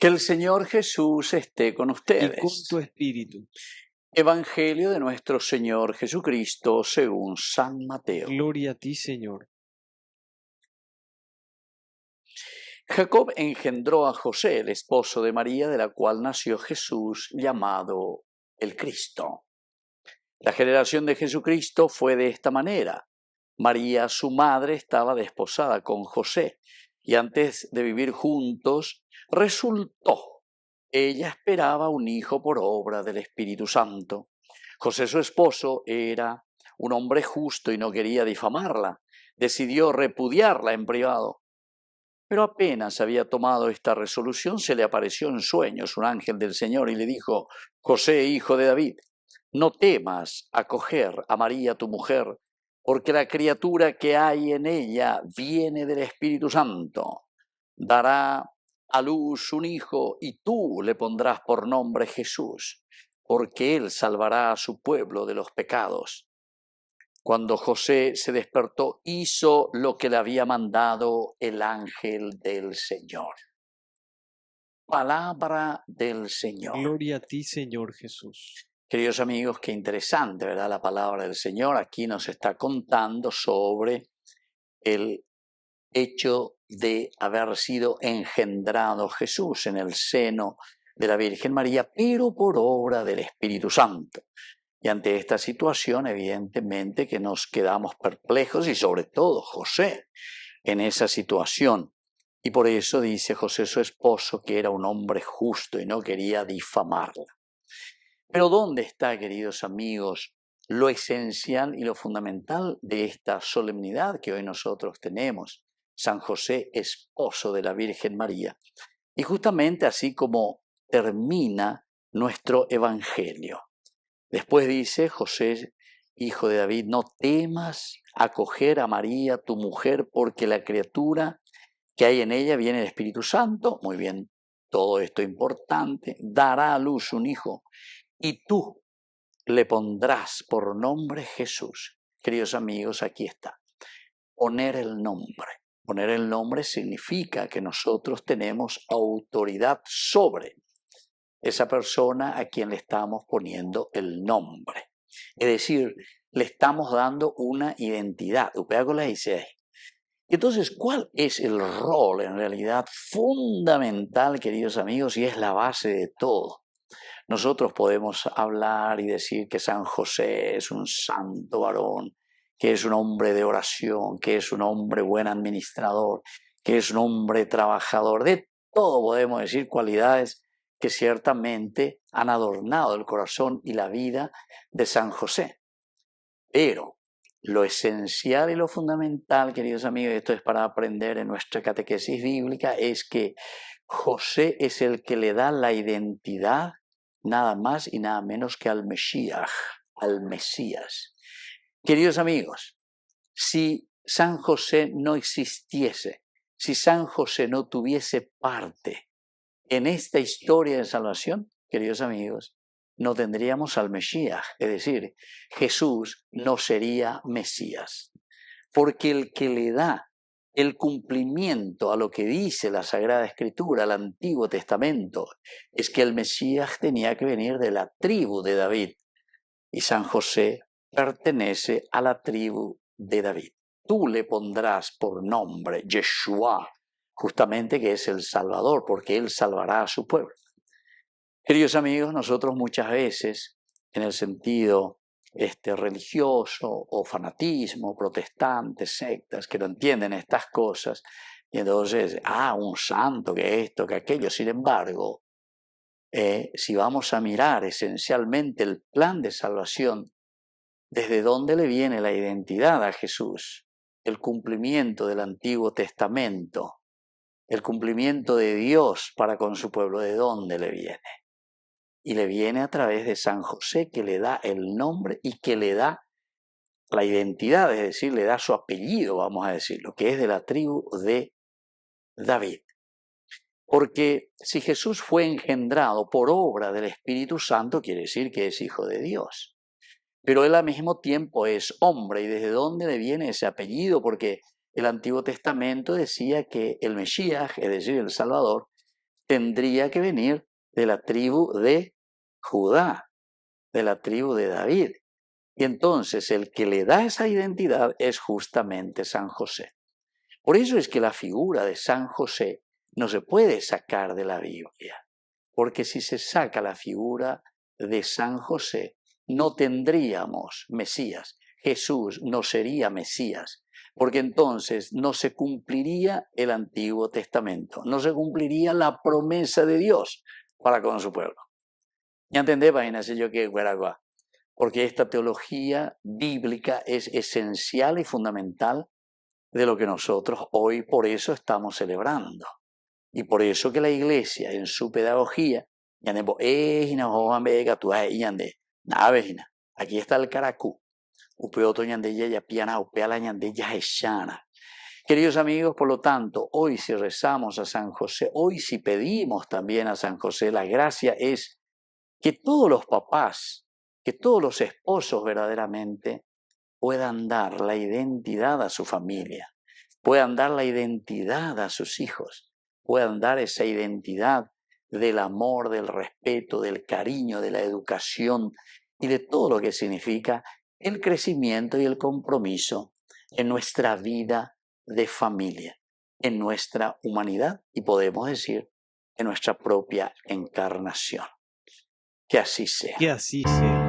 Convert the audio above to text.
Que el Señor Jesús esté con y con ustedes. tu espíritu. Evangelio de nuestro Señor Jesucristo según San Mateo. Gloria a ti, Señor. Jacob engendró a José, el esposo de María, de la cual nació Jesús, llamado el Cristo. La generación de Jesucristo fue de esta manera. María, su madre, estaba desposada con José, y antes de vivir juntos, resultó. Ella esperaba un hijo por obra del Espíritu Santo. José, su esposo, era un hombre justo y no quería difamarla. Decidió repudiarla en privado. Pero apenas había tomado esta resolución, se le apareció en sueños un ángel del Señor y le dijo: José, hijo de David, no temas acoger a María tu mujer, porque la criatura que hay en ella viene del Espíritu Santo. Dará a luz un hijo y tú le pondrás por nombre Jesús, porque él salvará a su pueblo de los pecados. Cuando José se despertó, hizo lo que le había mandado el ángel del Señor. Palabra del Señor. Gloria a ti, Señor Jesús. Queridos amigos, qué interesante, ¿verdad? La palabra del Señor aquí nos está contando sobre el hecho de haber sido engendrado Jesús en el seno de la Virgen María, pero por obra del Espíritu Santo. Y ante esta situación, evidentemente que nos quedamos perplejos, y sobre todo José en esa situación. Y por eso dice José, su esposo, que era un hombre justo y no quería difamarla. Pero ¿dónde está, queridos amigos, lo esencial y lo fundamental de esta solemnidad que hoy nosotros tenemos? San José, esposo de la Virgen María. Y justamente así como termina nuestro Evangelio. Después dice José, hijo de David, no temas acoger a María, tu mujer, porque la criatura que hay en ella viene del Espíritu Santo. Muy bien, todo esto importante. Dará a luz un hijo y tú le pondrás por nombre Jesús. Queridos amigos, aquí está. Poner el nombre. Poner el nombre significa que nosotros tenemos autoridad sobre esa persona a quien le estamos poniendo el nombre. Es decir, le estamos dando una identidad. Entonces, ¿cuál es el rol en realidad fundamental, queridos amigos, y es la base de todo? Nosotros podemos hablar y decir que San José es un santo varón, que es un hombre de oración, que es un hombre buen administrador, que es un hombre trabajador. De todo podemos decir cualidades que ciertamente han adornado el corazón y la vida de San José. Pero lo esencial y lo fundamental, queridos amigos, y esto es para aprender en nuestra catequesis bíblica, es que José es el que le da la identidad nada más y nada menos que al Mesías, al Mesías. Queridos amigos, si San José no existiese, si San José no tuviese parte en esta historia de salvación, queridos amigos, no tendríamos al Mesías, es decir, Jesús no sería Mesías, porque el que le da el cumplimiento a lo que dice la Sagrada Escritura, el Antiguo Testamento, es que el Mesías tenía que venir de la tribu de David, y San José pertenece a la tribu de David. Tú le pondrás por nombre Yeshua, justamente que es el Salvador, porque Él salvará a su pueblo. Queridos amigos, nosotros muchas veces, en el sentido religioso o fanatismo, protestantes, sectas, que no entienden estas cosas, y entonces, un santo, que esto, que aquello. Sin embargo, si vamos a mirar esencialmente el plan de salvación, ¿desde dónde le viene la identidad a Jesús? El cumplimiento del Antiguo Testamento, el cumplimiento de Dios para con su pueblo, ¿de dónde le viene? Y le viene a través de San José, que le da el nombre y que le da la identidad, es decir, le da su apellido, vamos a decirlo, que es de la tribu de David. Porque si Jesús fue engendrado por obra del Espíritu Santo, quiere decir que es hijo de Dios. Pero él al mismo tiempo es hombre. ¿Y desde dónde le viene ese apellido? Porque el Antiguo Testamento decía que el Mesías, es decir, el Salvador, tendría que venir de la tribu de Judá, de la tribu de David. Y entonces el que le da esa identidad es justamente San José. Por eso es que la figura de San José no se puede sacar de la Biblia, porque si se saca la figura de San José, no tendríamos Mesías. Jesús no sería Mesías, porque entonces no se cumpliría el Antiguo Testamento, no se cumpliría la promesa de Dios para con su pueblo. ¿Ya entendés, página? Si yo que Guaragua. Porque esta teología bíblica es esencial y fundamental de lo que nosotros hoy por eso estamos celebrando. Y por eso que la Iglesia en su pedagogía, aquí está el caracú, queridos amigos, por lo tanto, hoy si rezamos a San José, hoy si pedimos también a San José, la gracia es que todos los papás, que todos los esposos verdaderamente puedan dar la identidad a su familia, puedan dar la identidad a sus hijos, puedan dar esa identidad del amor, del respeto, del cariño, de la educación y de todo lo que significa el crecimiento y el compromiso en nuestra vida de familia, en nuestra humanidad y podemos decir en nuestra propia encarnación. Que así sea. Que así sea.